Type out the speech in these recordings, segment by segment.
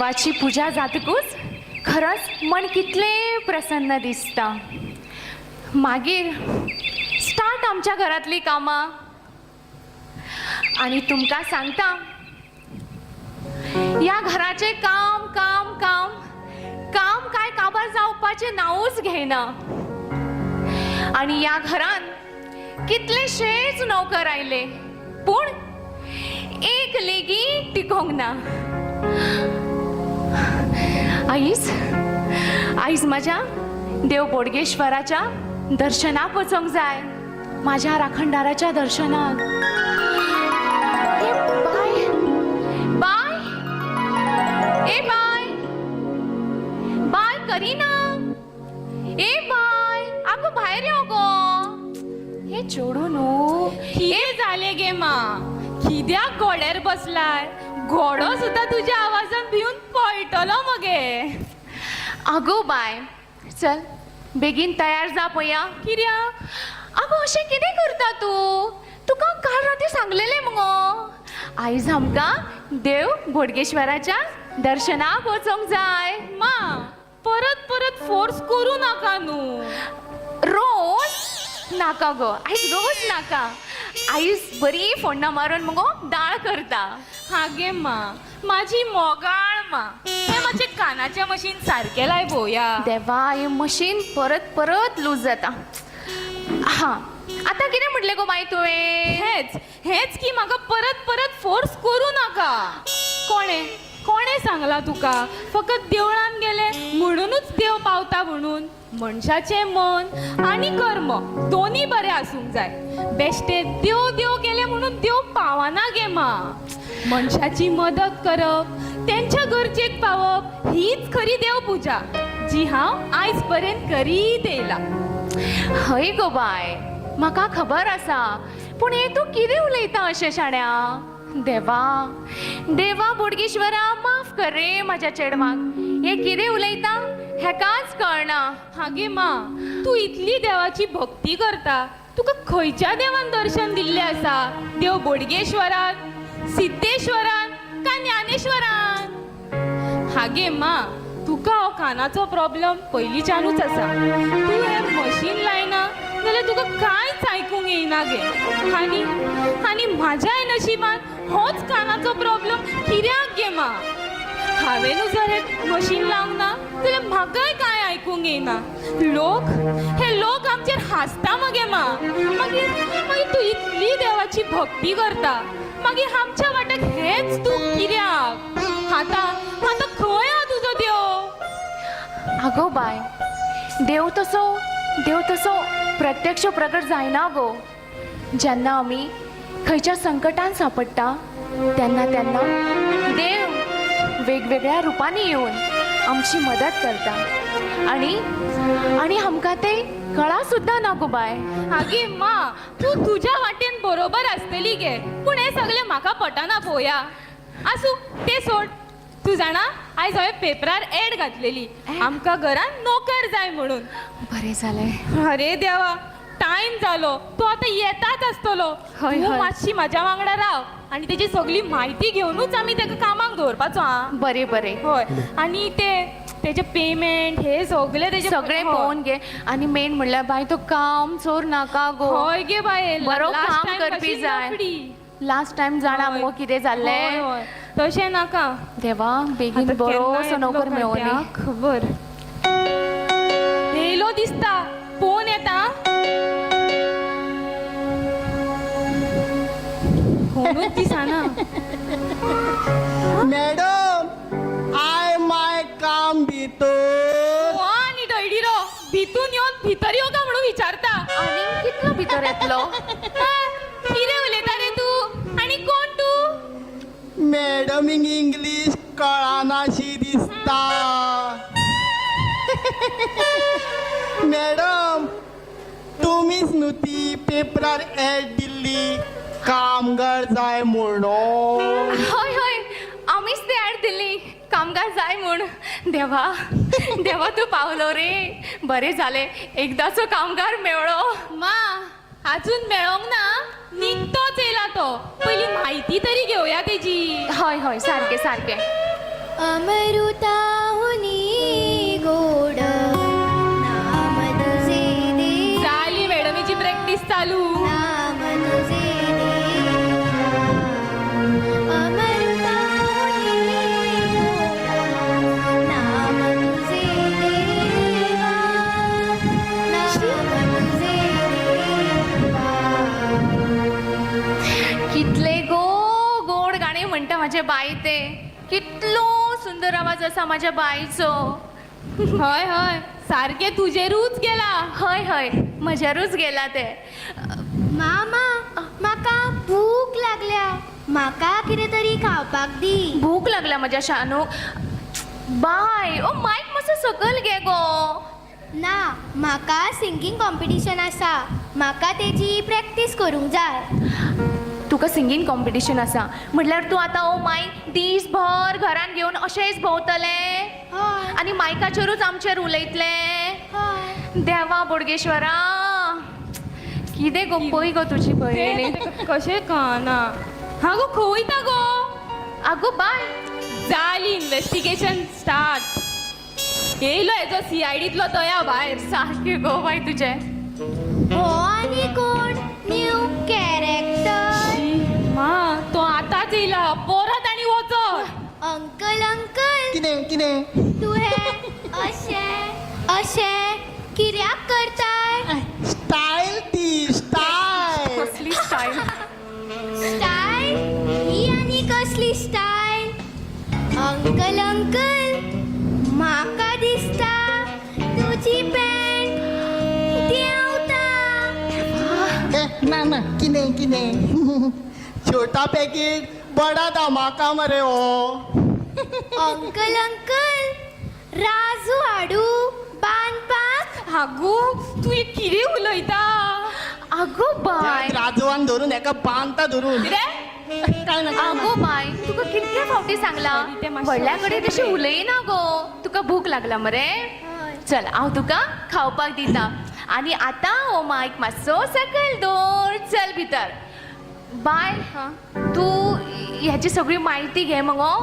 देवाची पूजा जातकूच खरंच मन कितले प्रसन्न दिसता. मागीर स्टार्ट आमच्या घरातली कामां. आणि तुमकां सांगता, या घराचे काम काम काम काम काय काबार जावपाचे नावूच घेना. आणि या घरान कितलेशेच नौकर आयले पूण एक लेगी टिकोंक ना. आईज माझ्या देव बोडगेश्वराच्या दर्शनाक वचोंक जाय, माझ्या राखणदाराच्या दर्शनाक. बाय बाय ए बाय बाय करीना ए बाय आगो भायर यो गो. हे चोडू न्हू हे झाले गे मा, किद्याक घोड्यार बसलाय? घोडो सुद्धा तुझ्या आवाजान भिवून पळटलो मगे. आगो बाय चल बेगीन तयार जा पया. कित्याक? आगो अशें कितें करता तूं? तुका काल राती सांगलेलें मुगो, आयज आमकां देव बोडगेश्वराच्या दर्शनाक वचोंक जाय. मा परत परत फोर्स करू नाका न्हू. रोज नाका गो, आयज रोज नाका. आयज बरी फोण्णां मारून मुगो दाळ करता. हागे मा, माझी मोगाळ मा, हे माझे कानाच्या मशीन सारखे लाय भोया. देवा हे मशीन परत परत लूज जाता. हा आता कितें म्हटलें गो बाई तुवें? हेच हेच की म्हाका परत परत फोर्स करू नाका. कोणे सांगला तुका फकत देवळान गेले म्हणूनच देव पावता म्हणून? मनशाचे मन आणि कर्म दोन्ही बरे आसूंक जाय. बेश्टे देव देव केले म्हणून देव पावना गे मा. मनशाची मदत करप, त्यांच्या गरजेक पावप हीच खरी देवपूजा, जी हांव आयज पर्यंत करीत येयला. हय गो बाय, म्हाका खबर आसा, पूण हे तूं कितें उलयता अशें शाण्या? देवा देवा बोडगेश्वरा माफ कर रे म्हाज्या चेडवाक. हे कितें उलयता हेकाच कळना. हागे मा, तू इतली देवाची भक्ती करता, तुका खंयच्या देवान दर्शन दिल्लें आसा? देव बोडगेश्वरान, सिद्धेश्वरान का ज्ञानेश्वरान? हागे मा, तुका हो कानाचो प्रॉब्लेम पयलींच्यानूच आसा. तू हे मशीन लायना जाल्यार तुका कांयच आयकूंक येयना गे. आनी म्हाज्याय नशिबान होच कानाचो प्रॉब्लेम कित्याक गे मा? हांवेनू जर हे मशीन लावंक ना जाल्यार म्हाकाय कांय आयकूंक येयना. लोक आमचेर हांसता मगे मा. मागीर तू इतली देवाची भक्ती करता, मागीर आमच्या वाट्याक हेच तू कित्याक? आतां खंय हा तुजो देव? आगो बाय, देव तसो प्रत्यक्ष प्रगट जायना गो. जेन्ना आमी खंयच्या संकटान सांपडटा तेन्ना देव वेगवेगळ्या रुपांनी येवन आमची मदत करता. आणि आमकां ते कळा सुद्दां ना गो बाय. आगे मा, तू तुझ्या वाटेन बरोबर आसतली गे, पूण हे सगळें म्हाका पटना पळोवया. आसूं ते सोड. तू जाणा आयज हांवें पेपरार एड घातलेली, आमकां घरान नोकर जाय म्हणून. बरें जालें. अरे देवा, टायम जालो, तो आतां येताच आसतलो. तूं मातशी म्हाज्या वांगडा राव आनी तेजी सगळी म्हायती घेवनूच आमी ताका कामाक दवरपाचो. हां बरें बरें. हय. आनी तेजे पेमेंट हे सगळे पळोवन घे. आनी मेन म्हणल्यार बाय तो काम चोर नाका गो. हय गे बाय, बरो काम करपी जाय. लास्ट टायम जाणा मुगो कितें जाल्लें. तशें नाका. देवा बेगीन बरोसो नोकर मेळोनी. खबर येयलो दिसता. फोन येता. फोनूच दिसना. मॅडम, आय माय काम भितर. आनी डयडीरो भितून येवन भितर यो का म्हणून विचारता. आनी कितलो भितर येतलो? कितें उलयता रे तूं? आनी कोण तूं? मॅडम इंग्लिश कळनाशी दिसता. मॅडम, तुम्हीच न्हू ती पेपरार एड दिल्ली कामगार जाय म्हणून? हय हय, आमीच ती एड दिल्ली कामगार जाय म्हूण. देवा तूं पावलो रे. बरें जालें, एकदाचो कामगार मेळ्ळो. मा, अजून मेळोंक ना, निघतोच येयला तो. पयली म्हायती तरी घेवया तेजी. हय हय सारकें सारकें. अमृताहुनी गोड नाम तुझे देवा, झाली मॅडमीची प्रॅक्टिस चालू. नाम तुझे देवा. अमृताहुनी गोड नाम तुझे देवा, नाम तुझे देवा. कितले गोड गाणे म्हणटा माझ्या बाई ते. कितलो सुंदर आवाज असा माझ्या बाईचो. हय हय सारखे तुजेरूच गेला. हय हय म्हज्यारूच गेला ते. मामा, म्हाका भूक लागल्या, म्हाका कितें तरी खावपाक दी. भूक लागल्या माझ्या शानूक. बाय ओ मायक मातसो सकयल घे गो. ना, म्हाका सिंगींग कॉम्पिटिशन आसा, म्हाका तेची प्रॅक्टीस करूंक जाय. तुका सिंगींग कॉम्पिटिशन आसा म्हटल्यार तूं आतां ओ मायक दीसभर घरान घेवन अशेंच भोंवतले हय आनी मायकाचेरूच आमचेर उलयतले. हय. देवा बोडगेश्वरा, कितें गो पळय गो तुजी पळय. कशें कळना. हा गो खंय वयता गो. आगो बाय, जाली इन्व्हेस्टिगेशन स्टार्ट. येयलो हेजो CIDतलो तया भायर. सारके गो बाय तुजे. हो आनी कोण न्यू कॅरेक्टर. मा तो आताच येयला, परत आनी वचत. अंकल अंकल, कितें कितें तूं हें अशें कित्याक करताय. स्टाईल ती स्टाईल. कसली स्टाईल. स्टाईल ही आनी कसली स्टाईल. अंकल अंकल, म्हाका दिसता तुजी पॅन्ट देंवता. ना ना कितें कितें छोटा पॅकेट बडा धमाका मरे हो. अंकल अंकल, राजू हाडू बांदपाक. हागो तू हे कितें उलयता. आगो बाय, राजवान धरून एका बांधता धरून. कितें काय ना आगो बाय, तुका कितके फावटी सांगला ते मातशें व्हडल्या कडेन तशी उलयना गो. तुका भूक लागला मरे. चल हांव तुका खावपाक दिता. आनी आतां हो मायक मातसो सकयल दवर. चल भितर. बाय, तूं ह्याची सगळी म्हायती घे मगो.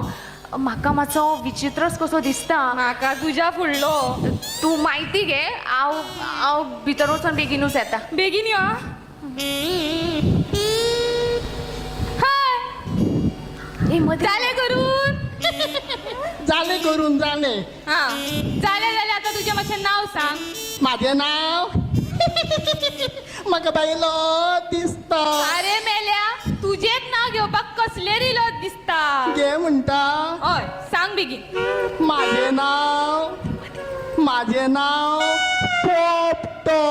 म्हाका मातसो विचित्रच कसो दिसता. म्हाका तुज्या फुडलो. तूं म्हायती घे. हांव भितर वचून बेगीनूच येता. बेगीन यो. ए मदीं जाले करून. जाले करून जाले. हा जाले जाले. आता तुजें मातशें नांव सांग. माझे नाव म्हाका बायलो दिसता. अरे मेल्या, तुजेंच नांव घेवपाक कसले रिलोत दिसता. घे म्हणटा. हय सांग बेगीन. माझे नाव पोपटो.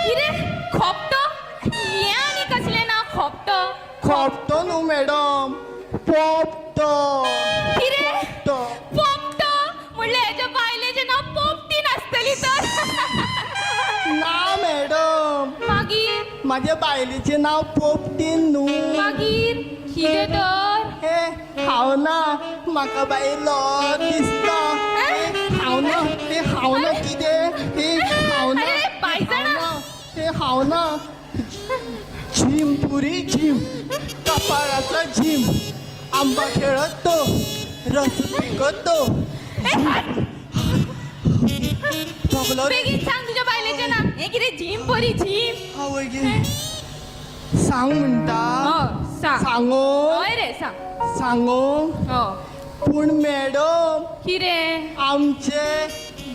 कितें खोपटो. हे आनी कसलें नांव खोपटो. खोपटो न्हू मॅडम, पोपटो. कितें पोपटो. पोपटो म्हणल्यार हेच्या बायलेचें नांव पोपटी नासतली तर. ना मॅडम, मागीर माझ्या बायलेचे नाव पोपटीन न्हू. मागीर कितें तर. हे हांव ना, म्हाका बायलो दिसता. हांव ना, ते हांव ना कितें. ते हांव ना. अरे, बायजाणा. ते हांव ना. झीम पुरी झीम, कपाळाचा झीम. आंबा खेळत तो, रस पिकत तो. बगलो रे. बेगीन सांग तुझ्या बायलेचें नांव. हे कितें झीम परी झीम. आवय गे. सांग म्हणटा. सांग. सांगो हय रे सांग. सांगो. पूण मॅडम, कितें. आमचे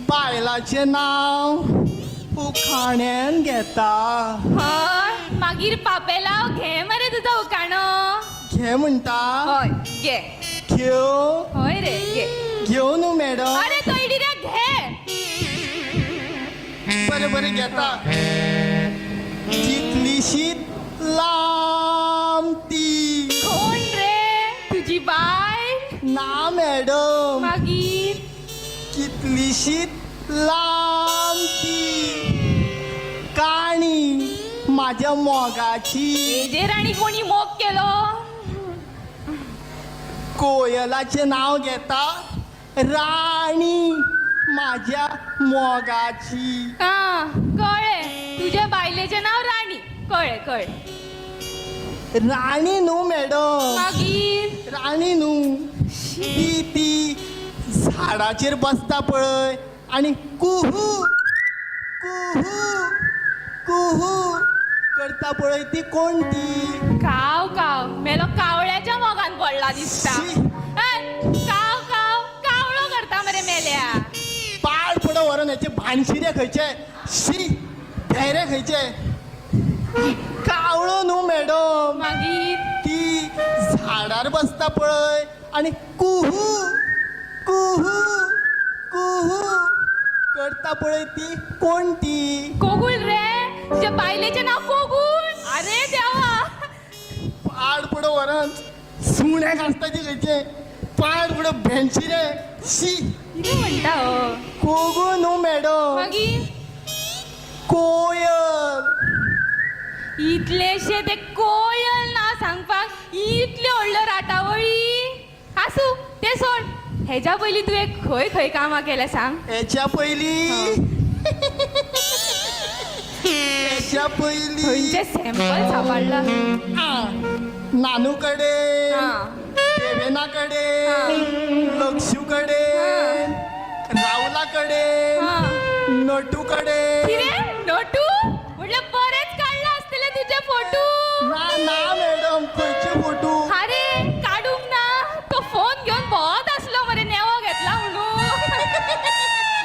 बायलाचे नाव उखाण्यान घेता. हय मागीर पापेलाव घे मरे तुजो उकाणो. घे म्हणटा. हय घे. घेव. हय रे घे. घेव न्हू मॅडम. अरे तो इडिऱ्या घे. बरें बरें घेता. कितलीशीच लांब ती. कोण रे तुझी बाय. ना मॅडम, मागीर कितलीशीच लांब ती. काणी माझ्या मोगाची. हेजेर आनी कोणी मोग केलो. कोयलाचे नाव घेता. राणी माझ्या मोगाची. हा कळ्ळें. तुझ्या बायलेचें नाव राणी. कळ्ळें कळ्ळें. राणी न्हू मॅडम, मागीर राणी न्हू. शी ती झाडाचेर बसता पळय आणि कुहू कुहू कुहू करता पळय ती कोणती? काव काव मेलो कावळ्याच्या मोगान पडला दिसता. शी. काव काव कावळो करता मरे मेल्या. पाड पडो व्हरून याचे भानशिरे खंयचे शी भेरे खंयचे कावळो न्हू मॅडम मागीर ती झाडार बसता पळय आणि कुहू कुहू कुहू करता पळय ती कोणती? कोगुळ रे, तुझ्या बायलेचे नाव कोगुळ. अरे देवा. पाड पडो व्हरून सुण्याक आसता ती खंयचे पाड पडो भेनशिरे शी कितें म्हणटा हो? कोगू न्हू मॅडम मागीर कोयल इतलेशे ते कोयल ना सांगपाक इतले व्हडल्यो राटावळी. आसूं ते सोड. हेच्या पयलीं तुवें खंय खंय कामां केल्या सांग. याच्या पहिली याच्या पहिली खंयचे सॅम्पल सापडला. नानू कडे हा. देवेना कडे हा. लक्षू कडे राहुला कडे हा. नटू कडे किरे नोटू म्हटलं बरेच काढला असतले तुझे फोटो. ना ना मॅडम खंयचे फोटो अरे काढूंक ना. तो फोन घेऊन भोवत असलो मरे नेवो घेतला म्हणून.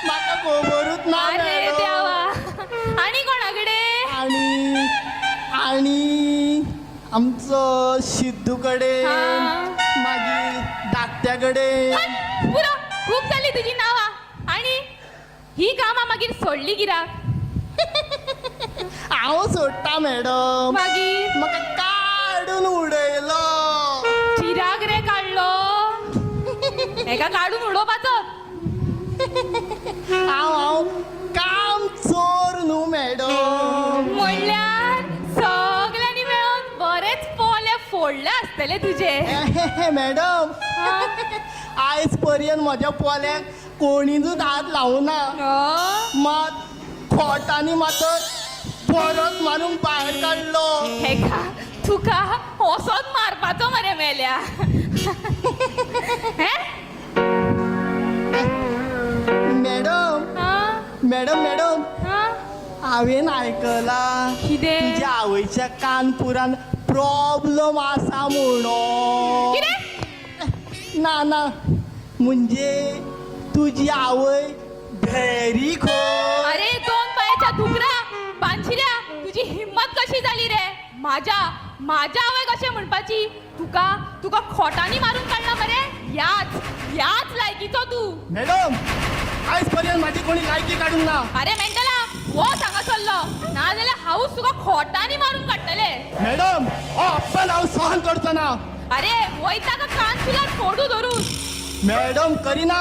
म्हाका खबरूच ना अरे मॅडम देवा. आणि कोणाकडे? आणि आणि आमचं सिद्धू कडे हा. मागीर धाकट्याकडे पुरो खूप झाली तुझी नावा. आणि ही कामा मागीर सोडली गिराक. हांव सोडटा मॅडम मागीर म्हाका काडून उडयलो चिराग रे काढलो. एका काढून उडोवपाचो. हांव काम चोर न्हू मॅडम म्हणल्यार सगळ्यांनी मिळून बरेच पोले फोडले असतले तुझे. मॅडम हा. आयज पर्यंत म्हज्या पोल्याक कोणीच हात लावना हो. मात खोटांनी मात्र परत मारून भायर काडलो हे का तुका असोच मारपाचो मरे मेल्या. हे? मॅडम हा? मॅडम मॅडम हा? हांवें आयकलां कितें? तुज्या आवयच्या कानपुरान प्रॉब्लम आसा म्हणून कितें? ना ना म्हणजे तुजी आवय भेरी खो अरे दोन पायाच्या धुकरा बांशिऱ्या तुझी हिम्मत कशी झाली रे. माझ्या आवय कशें म्हणपाची. तुका खोटांनी मारून काडला मरे. याच लायकीचो तू. मॅडम आयज पर्यंत म्हाजी कोणी लायकी काडूंक ना. अरे मेंटला वो सांगा चल्लो ना जाल्यार हाऊस तुका खोटांनी मारून काडटले. मॅडम हो अपमान हांव सहन करचो ना. अरे वयता का कान तुला फोडू धरून. मॅडम करिना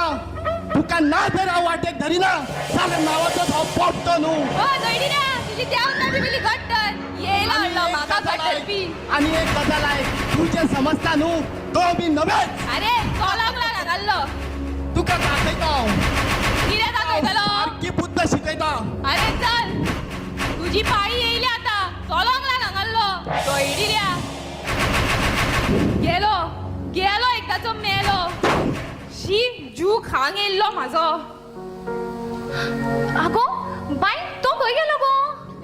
तुका ना जर हांव वाटेक धरिना जाल्यार नांवाचो हांव पोपतो न्हू. हो जयडी रे तुझी देवना दिली घट्टन येयला हाडलो म्हाका घट्टलपी. आणि एक गजाल आहे तुजें समजता न्हू तो बी नवेच. अरे चोलाक लाग घाल्लो. तुका दाखयता हांव कितें दाखयतलो. सारकी बुद्ध शिकयता. अरे चल तुझी पाळी येयली आता. चोलोंक लाग हांगाल्लो जयडी रे. गेलो एकदाचो मेलो. शी जू खांग येयल्लो म्हाजो. आगो बाय तो खंय गेलो गो?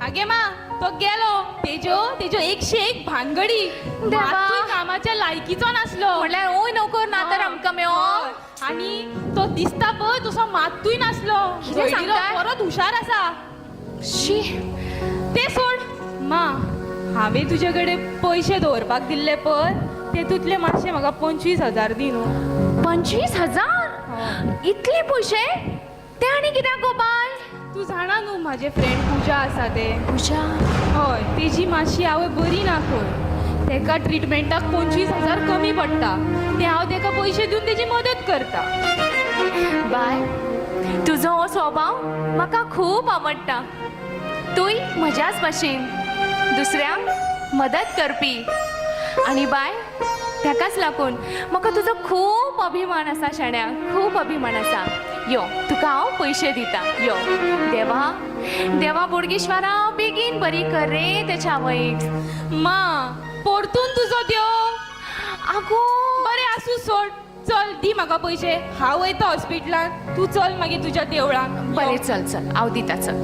आगे मा तो गेलो. तेजो 101 भानगडी. देवा. मात्तूय कामाच्या लायकीचो नासलो. म्हणल्यार ओय नोकर ना तर आमकां मेळो. हय. आणि तो दिसता पळय तसो मात्तूय नासलो. कितें जयडीलो सांगताय? परत हुशार आसा. शी ते सोड मा हांवें तुजे कडेन पयशे दवरपाक दिल्ले पळय तेतूंतले मातशे म्हाका 25,000 दी न्हू. 25,000 इतले पयशे ते आनी कित्याक गो बाय? तूं जाणा न्हू म्हाजे फ्रेंड पुजा आसा ते. पूजा हय तेजी मातशी आवय बरी ना खंय. तेका ट्रिटमेंटाक 25,000 कमी पडटा. ते हांव तेका पयशे दिवन तेजी मदत करता. बाय तुजो हो स्वभाव म्हाका खूब आवडटा. तूय म्हज्याच भाशेन दुसऱ्यांक मदत करपी. आणि बाय ताकाच लागून म्हाका तुजो खूब अभिमान आसा शाण्या. खूब अभिमान आसा. यो तुका हांव पयशे दिता. यो देवा बोडगेश्वरा बेगीन बरी कर रे तेच्या आवयक. मा परतून तुजो देव. आगो बरें आसूं सोड. चल दी म्हाका पयशे हांव वयता हॉस्पिटलान तू चल मागीर तुज्या देवळान बरें चल चल हांव दिता चल.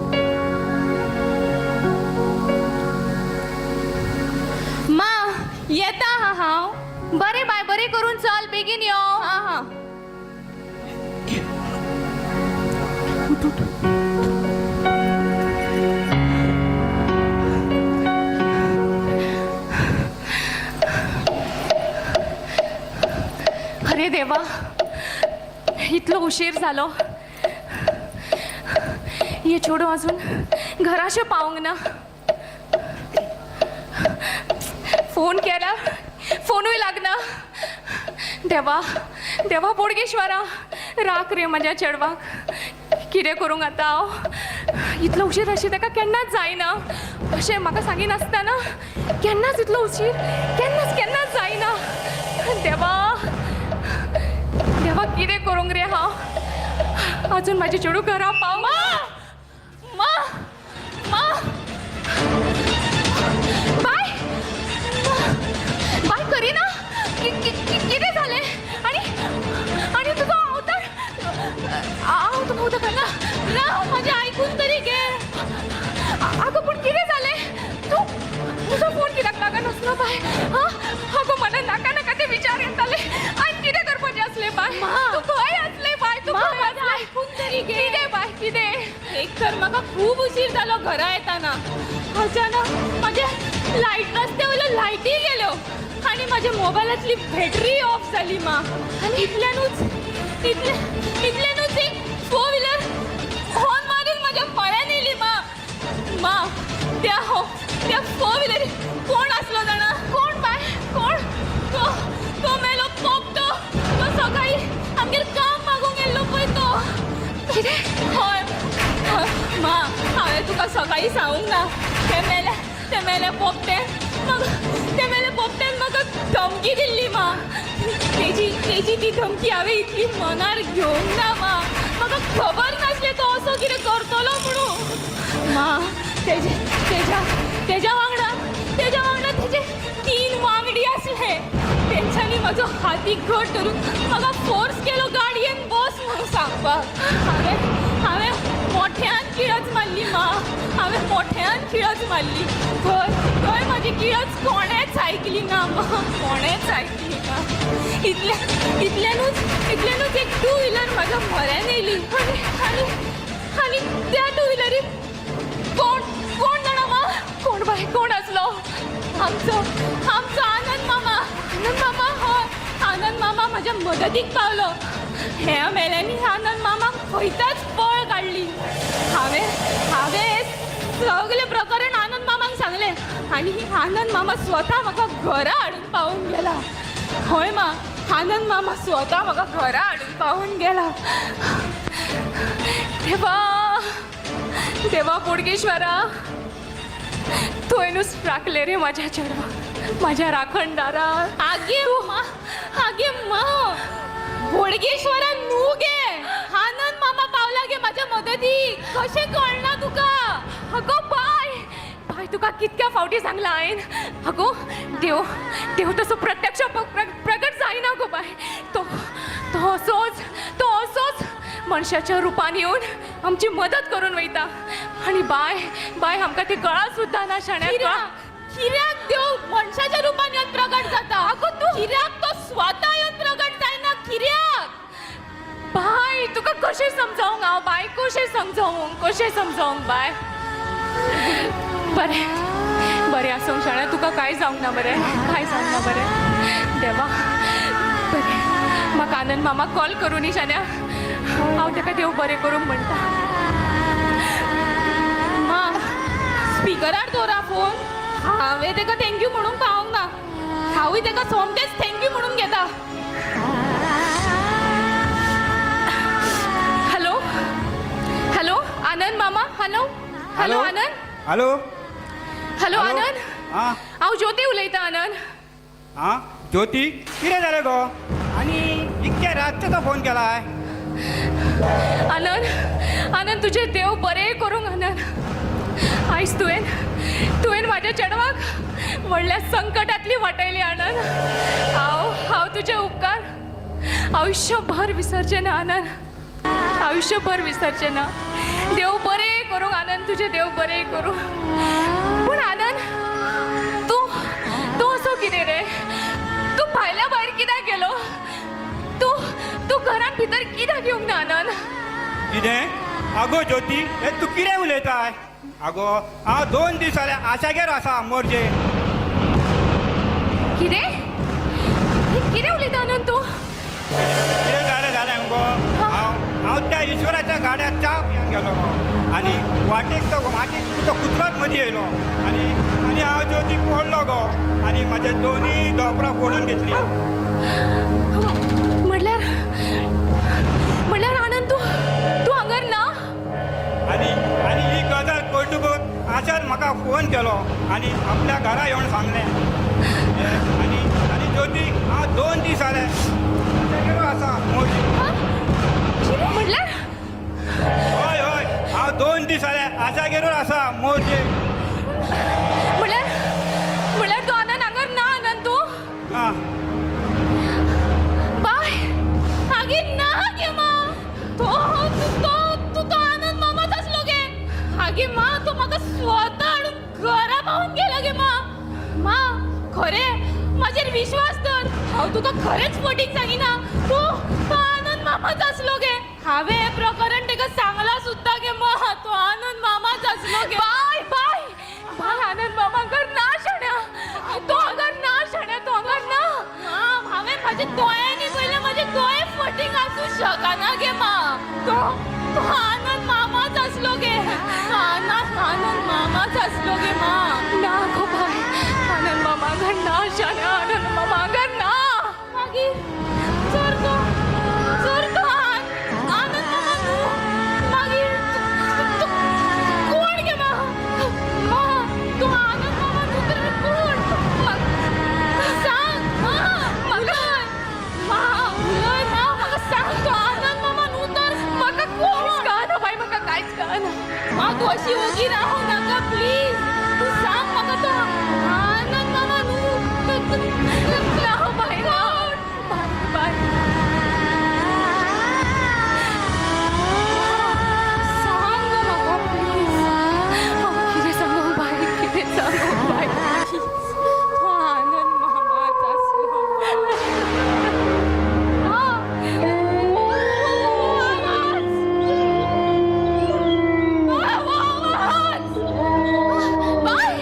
मा येता हा हांव. बरें बाय बरें करून चल बेगीन यो. हा हा. अरे देवा इतलो उशीर जालो. हे चेडूं अजून घराशें पावूंक ना. फोन केला फोनूय लागना. देवा देवा बोडगेश्वरा राख रे म्हज्या चेडवाक. कितें करूंक आतां हांव. इतलो उशीर अशें ताका केन्नाच जायना. अशें म्हाका सांगिनासतना केन्नाच इतलो उशीर केन्नाच जायना. देवा देवा कितें करूंक रे हांव. अजून म्हाजें चेडूं घरा पाव. मा मा बाय बाय करिना कितें जालें. आणि तुजो अवतार हांव तुका उदक घालना. ना माझे ऐकून तरी घे. आगो पूण कितें जालें. तुजो फोन कित्याक लागनासलो बाय. आगो मला नाका नाका ते विचार येताले. आनी कितें करपाचें आसलें बाय. तूं खंय आसलें बाय. तूं खंय आसलें. ऐकून तरी घे. कितें बाय कितें. एक तर म्हाका खूब उशीर जालो घरा येताना. अचानक माझे लाईट रस्ते वयल्यो लायटी गेल्यो आनी म्हाज्या मोबायलांतली बॅटरी ऑफ जाली मा. आनी इतल्यानूच एक 4 व्हिलर हॉर्न मारून म्हाज्या म्हऱ्यान येयली मा. त्या 4 व्हिलरीन कोण आसलो जाणा. कोण बाय कोण. तो मेलो पोपटो. तो सकाळी आमगेर काम मागूंक येयल्लो पळय तो. कितें. हय मा हांवें तुका सकाळी सांगूंक ना. ते मेले पोपट्यान म्हाका धमकी दिल्ली मा. तेजी ती धमकी हांवें इतली मनार घेवंक ना मा. म्हाका खबर नासलें तो असो कितें करतलो म्हणून. मा तेज्या वांगडा तेजे 3 वांगडी आसले. तेंच्यांनी म्हाजो हाती घट धरून म्हाका फोर्स केलो गाडयेन बस म्हणून सांगपाक. हांवें मोठ्यान किळच मारली मा. हांवें मोठ्यान किळच मारली. खंय म्हाजी किळच कोणेच आयकली ना मा. कोणेच आयकली ना. इतल्यानूच एक 2 व्हिलर म्हाज्या म्हऱ्यान येयली. आनी त्या 2 व्हिलरीन कोण जाणा मा. कोण बाय कोण आसलो. आमचो आनंद मामा. हय आनंद मामा म्हाज्या मदतीक पावलो. ह्या मेल्यांनी आनंद मामाक खंयताच पळ काडली. हांवें सगळें प्रकरण आनंद मामाक सांगलें आनी आनंद मामा स्वता म्हाका घरा हाडून पावून गेला. हय मा आनंद मामा स्वता म्हाका घरा हाडून पावून गेला. देवा बोडगेश्वरा तुवेंनूच राखले रे म्हाज्या चेडवाक. म्हाज्या राखणदारा. आगे मा बोडगेश्वरा न्हू गे. आनंद मामा पावला गे म्हाज्या मदतीक. कशें कळना तुका. अगो बाय तुका कितक्या फावटी सांगला हांवें. अगो देव तसो प्रत्यक्ष प्रगट जायना गो बाय. तो असोच मनशाच्या रुपान येवन आमची मदत करून वयता. आनी बाय आमकां ते कळा सुद्दां ना शाण्या. कित्याक देव मनशाच्या रुपान येवन प्रगट जाता. अगो तू कित्याक तो स्वता येवन प्रगट जायना कित्याक. बाय तुका कशें समजावंक हांव बाय. कशें समजावंक बाय. बरें आसूंक शाण्या. तुका कांय जावंक ना बरें. देवा बरें. म्हाका आनंद मामाक कॉल करून शाण्या. हांव ताका देव बरें करूंक म्हणटा. मा स्पिकरार दवरा फोन. हांवें ताका थँक्यू म्हणून पावोंक ना. हांवूय ताका सोमतेच थँक्यू म्हणून घेता. हॅलो आनंद मामा. हॅलो आनंद. हॅलो आनंद. हांव ज्योती उलयतां आनंद. ज्योती कितें जालें गो. आनी इतक्या रातचो फोन केलाय. आनंद तुजें देव बरें करूंक आनंद. आयज तुवें म्हाज्या चेडवाक व्हडल्या संकटांतली वाटयली आनंद. हांव तुजे उपकार आयुष्यभर विसरचे ना आनंद, आयुष्यभर विसरचे ना. देव बरे करू आनंद, तुझे देव बरे करू. पण आनंद तू तू असो कितें रे? तू भायल्या भायर कित्याक गेलो? तू तू घरान भितर कित्याक येवंक ना आनंद? कितें आगो ज्योती, हे तू कितें उलयताय? आगो हांव 2 दीस जाले आशागेर आसा मोरजे. कितें कितें उलयता आनंद तू? कितें जालें मुगो, हांव त्या ईश्वराच्या गाड्यात च्या पिवंक गेलो आनी वाटेक तो कुत्रोच मदीं येयलो आनी हांव ज्योतीक पडलो गो आनी म्हाजे दोनूय धोपरां फोडून घेतली. म्हणल्यार म्हणल्यार आनंद तू तू हांगर ना? आनी ही गजाल कळटकूच आशान म्हाका फोन केलो आनी आपल्या घरा येवन सांगलें. आनी ज्योती हांव 2 दीस जाले आशागेर आसा मोरजे. म्हणल्यार हय हय हांव 2 दीस जाले आशागेरूच आसा मोरजे. म्हणल्यार म्हणल्यार तू आनंद हांगर ना आनंद तू? आं बाय हागे ना गे मा. तो आनंद मामाच असलो गे. हागे मा तो म्हाका स्वता हाडून घरा पावून गेला गे मा. मा खरें म्हाजेर विश्वास कर, हांव तुका खरेंच फटींग सांगिना. तो आनंद मामाच असलो गे. हांवें हें प्रकरण ताका सांगलां सुद्दां गे मा. तो आनंद मामाच असलो गे. बाय बाय बाय आनंद मामा हांगर ना शाण्या. तू हांगर ना शाण्या, तू हांगर ना. हांवें म्हाज्या दोळ्यांनी पयलें म्हजे दोळे फटींग आसूं शकना गे मा. तो आनंद मामाच असलो गे. आनंद मामाच असलो गे मा. ना गो बाय, आनंद मामा हांगर ना शाण्या, आनंद मामा हांगर ना. मागीर जर तो आनंद मामा न्हू, मागीर तू कोण गे मा? मा तू आनंद मामा न्हू तर कोण? सांग मा उलय. मा उलय मा, म्हाका सांग तो आनंद मामा न्हू तर म्हाका कोण? कळना बाय, म्हाका कांयच कळना. मा तू अशी ओगी रावू नाका प्लीज. तू सांग म्हाका तो आनंद मामा न्हू ना बाय ना. बाय बाय सांग म्हाका प्लीज. कितें सांगू बाय, कितें सांगू बाय. तो आनंद मामाच असलो. बाय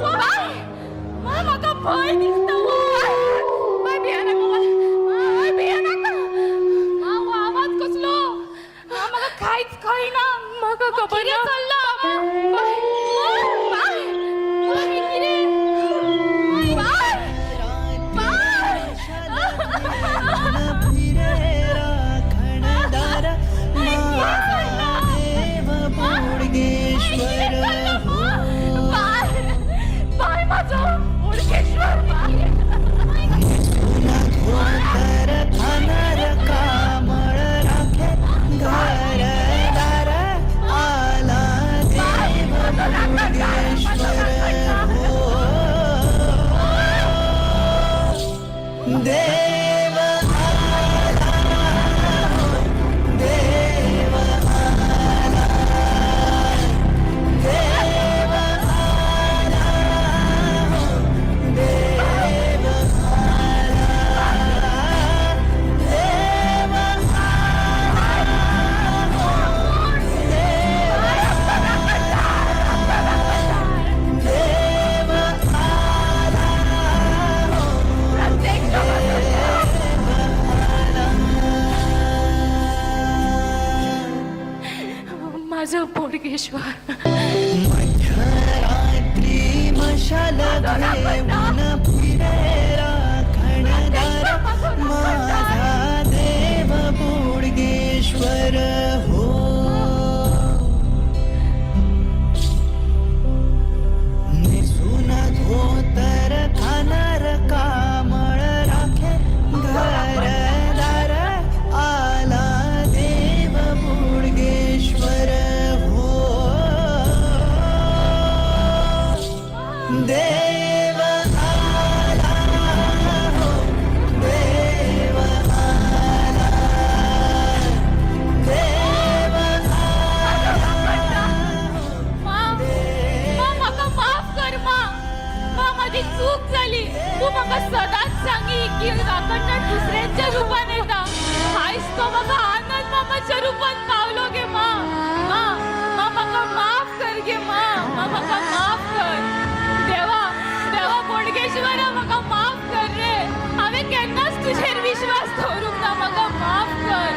बाय म्हाका भंय दिसता. बाय भिया नाका बाय, भिया नाका. आवाज कसलो? म्हाका कांयच कळना. म्हाका खबर कितें ना. चल्लां? बाय बाय मागीर कितें? बाय बाय माझो ओळखेश्वर बाय. देव देव माझं बोडगेश्वर. मध्यरात्री मशाल घेऊन फिरेरा खणदार माझा देव बोडगेश्वर हो. निसून धोतर खाणार कामळ राखे घरदार आला देव बोडगेश्वर हो. देव सांगी की राखणदार दुसऱ्यांच्या रूपान येता हायच तो म्हाका आनंद मामाच्या रूपान पावलो गे मा मा मा म्हाका माफ कर गे मा मा म्हाका माफ कर देवा देवा बोडगेश्वरा म्हाका माफ कर रे हांवें केन्नाच तुजेर विश्वास दवरूंक ना म्हाका माफ कर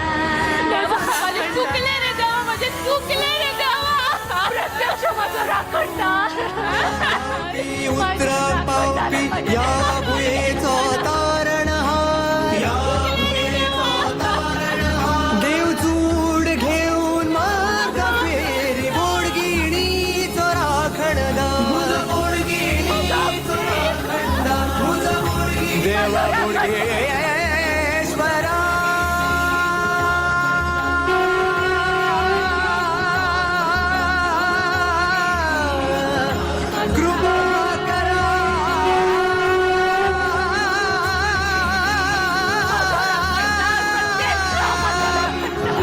देवा म्हाजें चुकलें रे देवा म्हाजें चुकलें रे देवा प्रत्यक्ष म्हाजो राखणदार उतर पावपी या भुयेचो तारण हा देव चूड घेऊन म्हाका फेरी बोडगिणीचो राखणदार देवा बोडगेश्वरा कृपा करा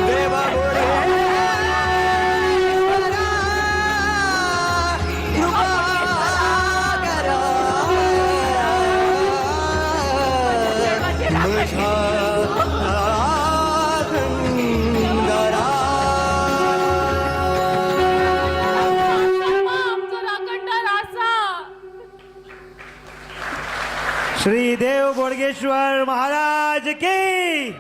देवा बोडगेश्वरा कृपा करा माझ्या आमचो राखणदार आसा श्री देव बोडगेश्वर महाराज की